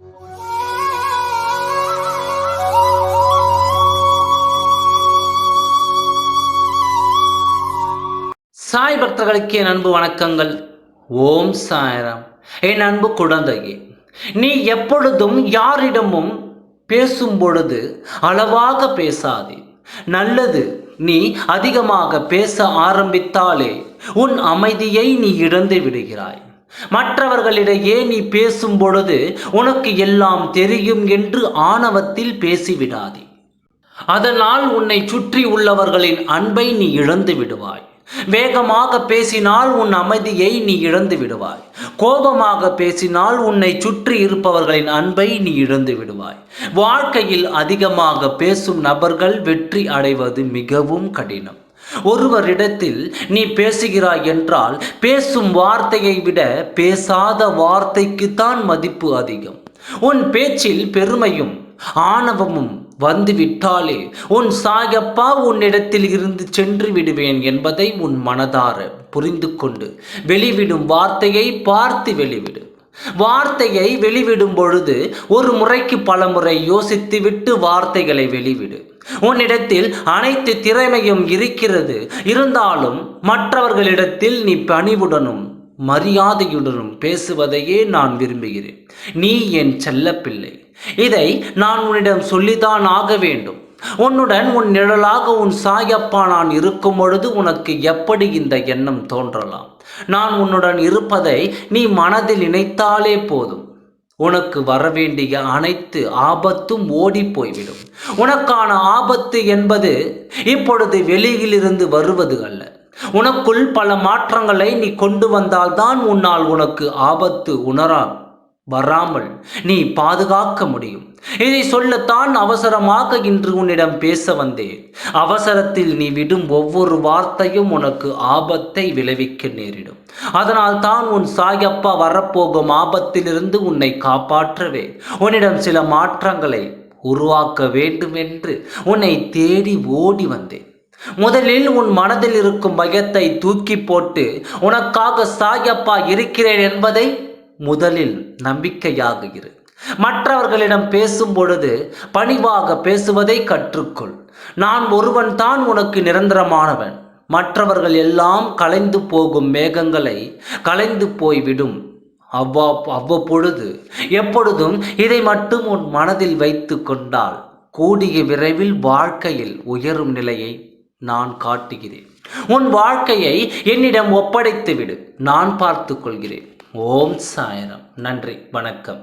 சாய் பக்தர்களுக்கு என் அன்பு வணக்கங்கள். ஓம் சாய்ராம். என் அன்பு குழந்தையே, நீ எப்பொழுதும் யாரிடமும் பேசும் பொழுது அளவாக பேசாதே. நல்லது, நீ அதிகமாக பேச ஆரம்பித்தாலே உன் அமைதியை நீ இழந்து விடுகிறாய். மற்றவர்களிடையே நீ பேசும் பொழுது உனக்கு எல்லாம் தெரியும் என்று ஆணவத்தில் பேசிவிடாதே. அதனால் உன்னை சுற்றி உள்ளவர்களின் அன்பை நீ இழந்து விடுவாய். வேகமாக பேசினால் உன் அமைதியை நீ இழந்து விடுவாய். கோபமாக பேசினால் உன்னை சுற்றி இருப்பவர்களின் அன்பை நீ இழந்து விடுவாய். வாழ்க்கையில் அதிகமாக பேசும் நபர்கள் வெற்றி அடைவது மிகவும் கடினம். ஒருவரிடத்தில் நீ பேசுகிறாய் என்றால் பேசும் வார்த்தையை விட பேசாத வார்த்தைக்குத்தான் மதிப்பு அதிகம். உன் பேச்சில் பெருமையும் ஆணவமும் வந்துவிட்டாலே உன் சாயப்பா உன்னிடத்தில் இருந்து சென்று விடுவேன் என்பதை உன் மனதார புரிந்து கொண்டு வெளிவிடும் வார்த்தையை பார்த்து வெளிவிடு. வார்த்தையை வெளிவிடும் பொழுது ஒரு முறைக்கு பல முறை யோசித்துவிட்டு வார்த்தைகளை வெளிவிடு. உன்னிடத்தில் அனைத்து திறமையும் இருக்கிறது, இருந்தாலும் மற்றவர்களிடத்தில் நீ பணிவுடனும் மரியாதையுடனும் பேசுவதையே நான் விரும்புகிறேன். நீ என் செல்ல பிள்ளை. இதை நான் உன்னிடம் சொல்லித்தான் ஆக வேண்டும். உன்னுடன் உன் நிழலாக உன் சாயப்பா நான் இருக்கும் பொழுது உனக்கு எப்படி இந்த எண்ணம் தோன்றலாம்? நான் உன்னுடன் இருப்பதை நீ மனதில் நினைத்தாலே போதும், உனக்கு வரவேண்டிய அனைத்து ஆபத்தும் ஓடி போய்விடும். உனக்கான ஆபத்து என்பது இப்பொழுது வெளியிலிருந்து வருவது அல்ல. உனக்குள் பல மாற்றங்களை நீ கொண்டு வந்தால்தான் உன்னால் உனக்கு ஆபத்து வராமல் நீ பாதுகாக்க முடியும். இதை சொல்லத்தான் அவசரமாக இன்று உன்னிடம் பேச வந்தேன். அவசரத்தில் நீ விடும் ஒவ்வொரு வார்த்தையும் உனக்கு ஆபத்தை விளைவிக்க நேரிடும். அதனால் தான் உன் சாயப்பா வரப்போகும் ஆபத்திலிருந்து உன்னை காப்பாற்றவே உன்னிடம் சில மாற்றங்களை உருவாக்க வேண்டும் என்று உன்னை தேடி ஓடி வந்தேன். முதலில் உன் மனதில் இருக்கும் பயத்தை தூக்கி போட்டு உனக்காக சாயப்பா இருக்கிறேன் என்பதை முதலில் நம்பிக்கையாக இரு. மற்றவர்களிடம் பேசும் பொழுது பணிவாக பேசுவதை கற்றுக்கொள். நான் ஒருவன் தான் உனக்கு நிரந்தரமானவன். மற்றவர்கள் எல்லாம் கலைந்து போகும் மேகங்களை கலைந்து போய்விடும். அவ்வப்பொழுது எப்பொழுதும் இதை மட்டும் உன் மனதில் வைத்து கொண்டால் கூடிய விரைவில் வாழ்க்கையில் உயரும் நிலையை நான் காட்டுகிறேன். உன் வாழ்க்கையை என்னிடம் ஒப்படைத்து விடு, நான் பார்த்து கொள்கிறேன். ஓம் சாய்ராம். நன்றி, வணக்கம்.